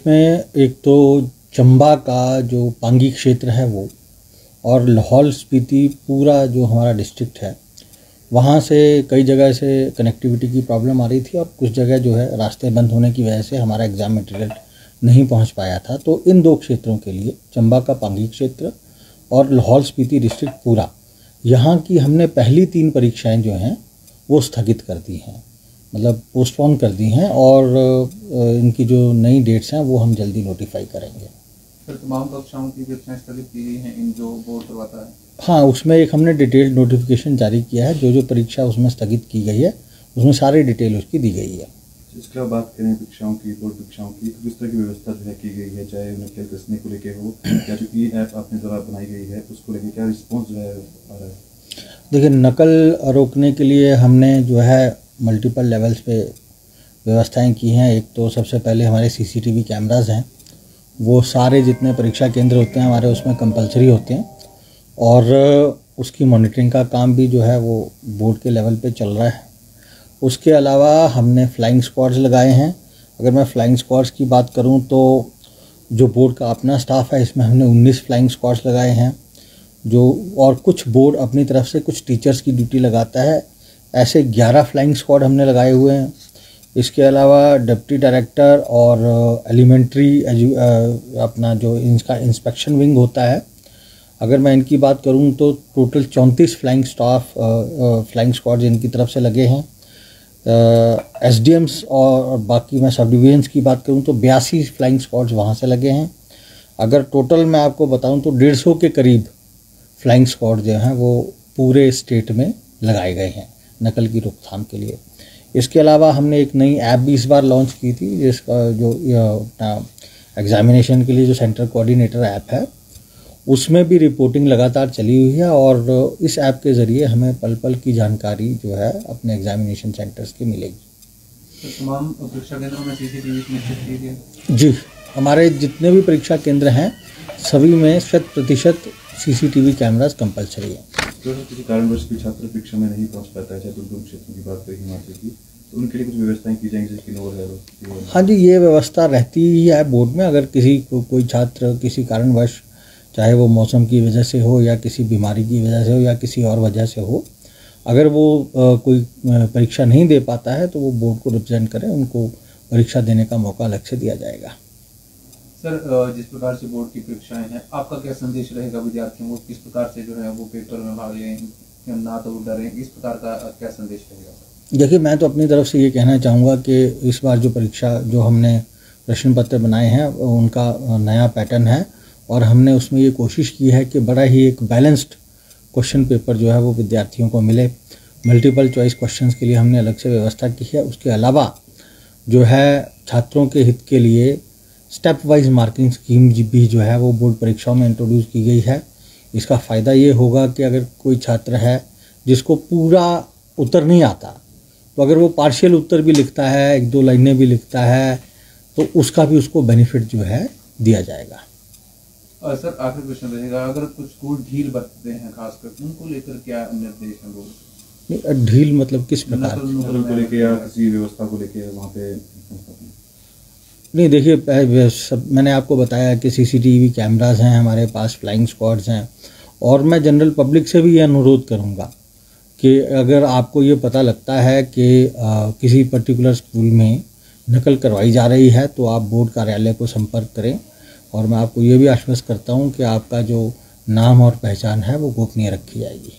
में एक तो चंबा का जो पांगी क्षेत्र है वो, और लाहौल स्पीति पूरा जो हमारा डिस्ट्रिक्ट है, वहाँ से कई जगह से कनेक्टिविटी की प्रॉब्लम आ रही थी और कुछ जगह जो है रास्ते बंद होने की वजह से हमारा एग्ज़ाम मटेरियल नहीं पहुँच पाया था। तो इन दो क्षेत्रों के लिए, चंबा का पांगी क्षेत्र और लाहौल स्पीति डिस्ट्रिक्ट पूरा, यहाँ की हमने पहली 3 परीक्षाएं जो हैं वो स्थगित कर दी हैं, मतलब पोस्टपोन कर दी हैं, और इनकी जो नई डेट्स हैं वो हम जल्दी नोटिफाई करेंगे। सर, तमाम कक्षाओं की परीक्षाएं स्थगित की गई हैं, इन जो बोर्ड करवाता है? हाँ, उसमें एक हमने डिटेल्ड नोटिफिकेशन जारी किया है। जो परीक्षा उसमें स्थगित की गई है उसमें सारी डिटेल उसकी दी गई है। इसके बाद बात करें परीक्षाओं की, बोर्ड परीक्षाओं की, तो किस तरह की व्यवस्था जो है की गई है, चाहे उन्हें क्या कसने को लेके हो या जो ई-ऐप अपने द्वारा बनाई गई है उसको लेके क्या रिस्पॉन्स जो है आ रहा है? देखिए, नकल रोकने के लिए हमने जो है मल्टीपल लेवल्स पे व्यवस्थाएं की हैं। एक तो सबसे पहले हमारे सीसीटीवी कैमरास हैं, वो सारे जितने परीक्षा केंद्र होते हैं हमारे उसमें कंपलसरी होते हैं, और उसकी मॉनिटरिंग का काम भी जो है वो बोर्ड के लेवल पे चल रहा है। उसके अलावा हमने फ्लाइंग स्क्वाड्स लगाए हैं। अगर मैं फ्लाइंग स्क्वाड्स की बात करूं तो जो बोर्ड का अपना स्टाफ है, इसमें हमने 19 फ्लाइंग स्क्वाड्स लगाए हैं, और कुछ बोर्ड अपनी तरफ से कुछ टीचर्स की ड्यूटी लगाता है, ऐसे 11 फ्लाइंग स्क्वाड हमने लगाए हुए हैं। इसके अलावा डिप्टी डायरेक्टर और एलिमेंट्री अपना जो इनका इंस्पेक्शन विंग होता है, अगर मैं इनकी बात करूं तो टोटल 34 फ्लाइंग स्क्वाड्स इनकी तरफ से लगे हैं। एसडीएम्स और बाकी मैं सब डिवीजन्स की बात करूं तो 82 फ्लाइंग स्क्वाड्स वहां से लगे हैं। अगर टोटल मैं आपको बताऊं तो 150 के करीब फ्लाइंग स्क्वाड जो हैं वो पूरे स्टेट में लगाए गए हैं नकल की रोकथाम के लिए। इसके अलावा हमने एक नई ऐप भी इस बार लॉन्च की थी, जिसका जो एग्जामिनेशन के लिए जो सेंटर कोऑर्डिनेटर ऐप है उसमें भी रिपोर्टिंग लगातार चली हुई है, और इस ऐप के ज़रिए हमें पल पल की जानकारी जो है अपने एग्जामिनेशन सेंटर्स की मिलेगी। तो तमाम परीक्षा केंद्रों में सीसीटीवी सुनिश्चित की गई? जी, हमारे जितने भी परीक्षा केंद्र हैं सभी में 100% सीसीटीवी कैमरास कंपलसरी है। तो किसी कारणवश भी छात्र परीक्षा में नहीं पहुंच पाता है, चाहे दुर्गम क्षेत्रों की बात करें हिमाचल की, तो उनके लिए कुछ व्यवस्थाएं की जाएंगी जिसकी नोर है? हाँ जी, ये व्यवस्था रहती ही है बोर्ड में। अगर किसी को कोई छात्र किसी कारणवश, चाहे वो मौसम की वजह से हो या किसी बीमारी की वजह से हो या किसी और वजह से हो, अगर वो कोई परीक्षा नहीं दे पाता है तो वो बोर्ड को रिप्रेजेंट करें, उनको परीक्षा देने का मौका अलग से दिया जाएगा। सर, जिस प्रकार से बोर्ड की परीक्षाएं हैं, आपका क्या संदेश रहेगा विद्यार्थियों को? किस प्रकार से जो है वो पेपर में भाग लें, ना तो डरें, इस प्रकार का क्या संदेश रहेगा? देखिए, मैं तो अपनी तरफ से ये कहना चाहूँगा कि इस बार जो परीक्षा जो हमने प्रश्न पत्र बनाए हैं उनका नया पैटर्न है, और हमने उसमें ये कोशिश की है कि बड़ा ही एक बैलेंस्ड क्वेश्चन पेपर जो है वो विद्यार्थियों को मिले। मल्टीपल चॉइस क्वेश्चंस के लिए हमने अलग से व्यवस्था की है। उसके अलावा जो है छात्रों के हित के लिए स्टेप वाइज मार्किंग स्कीम भी जो है वो बोर्ड परीक्षाओं में इंट्रोड्यूस की गई है। इसका फ़ायदा ये होगा कि अगर कोई छात्र है जिसको पूरा उत्तर नहीं आता, तो अगर वो पार्शियल उत्तर भी लिखता है, 1-2 लाइनें भी लिखता है, तो उसका भी उसको बेनिफिट जो है दिया जाएगा। और सर, आखिरी प्रश्न रहेगा, अगर कुछ स्कूल ढील बरतते हैं खासकर, उनको लेकर क्या निर्देश हैं बोर्ड? नहीं, ढील मतलब किस प्रकार को लेके या किसी व्यवस्था को लेके वहाँ पे? नहीं, देखिए, मैंने आपको बताया कि सीसीटीवी कैमरास हैं हमारे पास, फ्लाइंग स्क्वाड्स हैं, और मैं जनरल पब्लिक से भी ये अनुरोध करूँगा कि अगर आपको ये पता लगता है कि किसी पर्टिकुलर स्कूल में नकल करवाई जा रही है तो आप बोर्ड कार्यालय को संपर्क करें, और मैं आपको ये भी आश्वस्त करता हूँ कि आपका जो नाम और पहचान है वो गोपनीय रखी जाएगी।